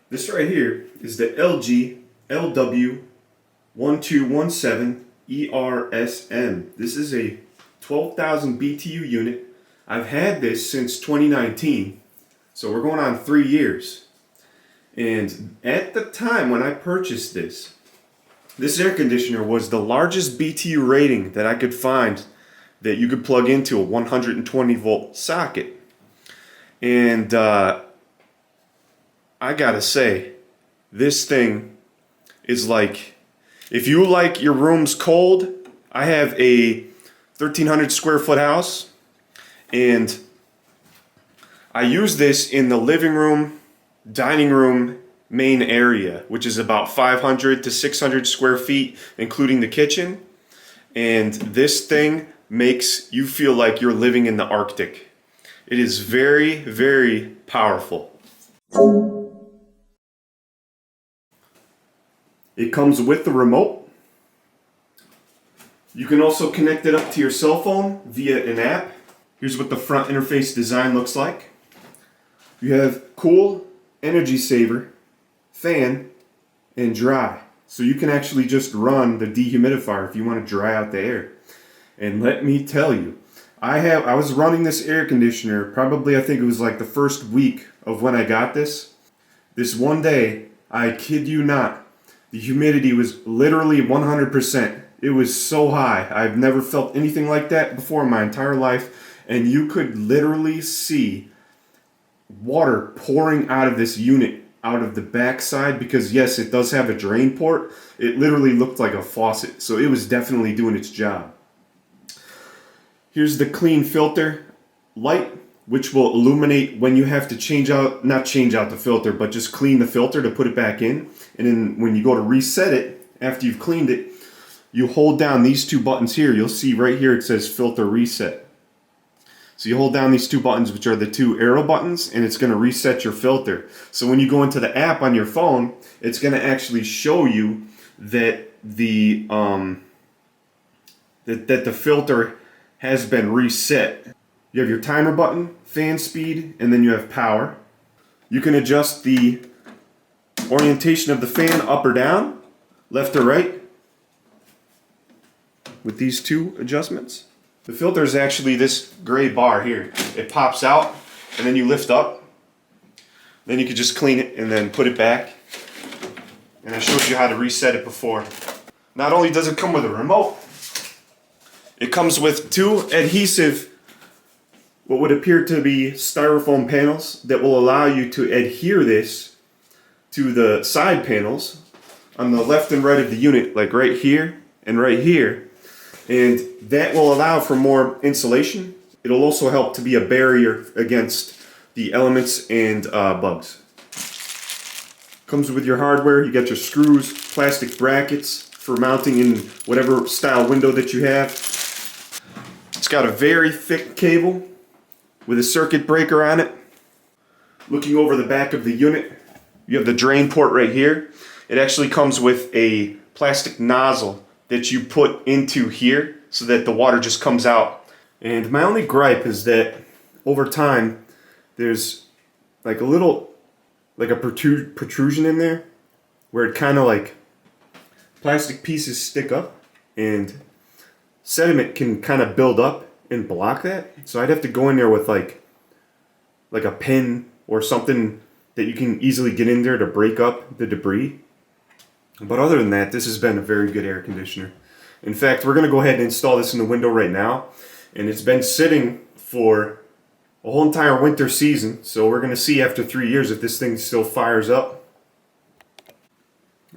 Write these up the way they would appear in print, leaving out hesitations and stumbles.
This right here is the LG LW1217 ERSM. This is a 12,000 BTU unit. I've had this since 2019, so we're going on 3 years. And at the time when I purchased this air conditioner was the largest BTU rating that I could find that you could plug into a 120 volt socket. And I gotta say, this thing is like, if you like your rooms cold, I have a 1,300 square foot house, and I use this in the living room, dining room, main area, which is about 500 to 600 square feet, including the kitchen. And this thing makes you feel like you're living in the Arctic. It is very, very powerful. It comes with the remote. You can also connect it up to your cell phone via an app. Here's what the front interface design looks like. You have cool, energy saver, fan, and dry. So you can actually just run the dehumidifier if you want to dry out the air. And let me tell you, I was running this air conditioner probably, I think it was like the first week of when I got this. This one day, I kid you not, the humidity was literally 100%. It was so high. I've never felt anything like that before in my entire life. And you could literally see water pouring out of this unit, out of the backside, because yes, it does have a drain port. It literally looked like a faucet. So it was definitely doing its job. Here's the clean filter light, which will illuminate when you have to not change out the filter, but just clean the filter to put it back in. And then when you go to reset it, after you've cleaned it, you hold down these two buttons here. You'll see right here it says filter reset. So you hold down these two buttons, which are the two arrow buttons, and it's going to reset your filter. So when you go into the app on your phone, it's going to actually show you that the filter has been reset. You have your timer button, fan speed, and then you have power. You can adjust the orientation of the fan up or down, left or right, with these two adjustments. The filter is actually this gray bar here. It pops out, and then you lift up. Then you can just clean it and then put it back. And I showed you how to reset it before. Not only does it come with a remote, it comes with two adhesive, what would appear to be styrofoam panels that will allow you to adhere this to the side panels on the left and right of the unit, like right here and right here. And that will allow for more insulation. It'll also help to be a barrier against the elements and bugs. Comes with your hardware. You got your screws, plastic brackets for mounting in whatever style window that you have. It's got a very thick cable with a circuit breaker on it. Looking over the back of the unit, you have the drain port right here. It actually comes with a plastic nozzle that you put into here so that the water just comes out. And my only gripe is that over time there's like a little, like a protrusion in there where it kind of like plastic pieces stick up and sediment can kind of build up and block that. So I'd have to go in there with like a pin or something that you can easily get in there to break up the debris. But other than that, this has been a very good air conditioner. In fact, we're going to go ahead and install this in the window right now. And it's been sitting for a whole entire winter season. So we're going to see after 3 years if this thing still fires up.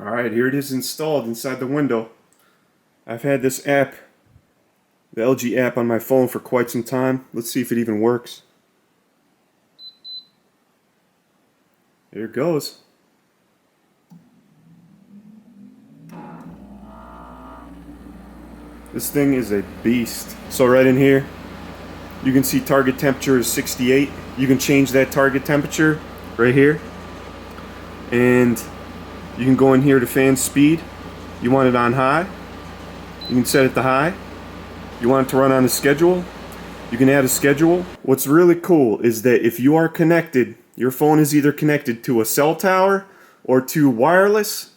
Alright, here it is installed inside the window. I've had this app, the LG app, on my phone for quite some time. Let's see if it even works. There it goes. This thing is a beast. So right in here, you can see target temperature is 68. You can change that target temperature right here. And you can go in here to fan speed. You want it on high. You can set it to high. You want it to run on a schedule. You can add a schedule. What's really cool is that if you are connected, your phone is either connected to a cell tower or to wireless,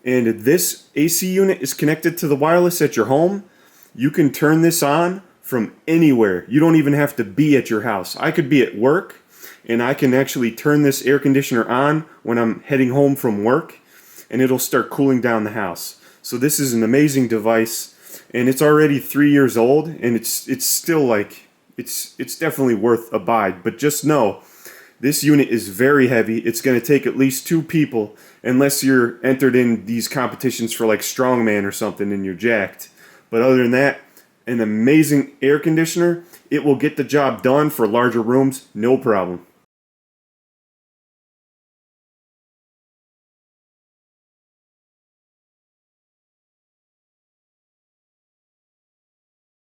and this AC unit is connected to the wireless at your home, you can turn this on from anywhere. You don't even have to be at your house. I could be at work and I can actually turn this air conditioner on when I'm heading home from work, and it'll start cooling down the house. So this is an amazing device, and it's already 3 years old, and it's still like, it's definitely worth a buy. But just know, this unit is very heavy. It's going to take at least 2 people, unless you're entered in these competitions for like strongman or something and you're jacked. But other than that, an amazing air conditioner. It will get the job done for larger rooms, no problem.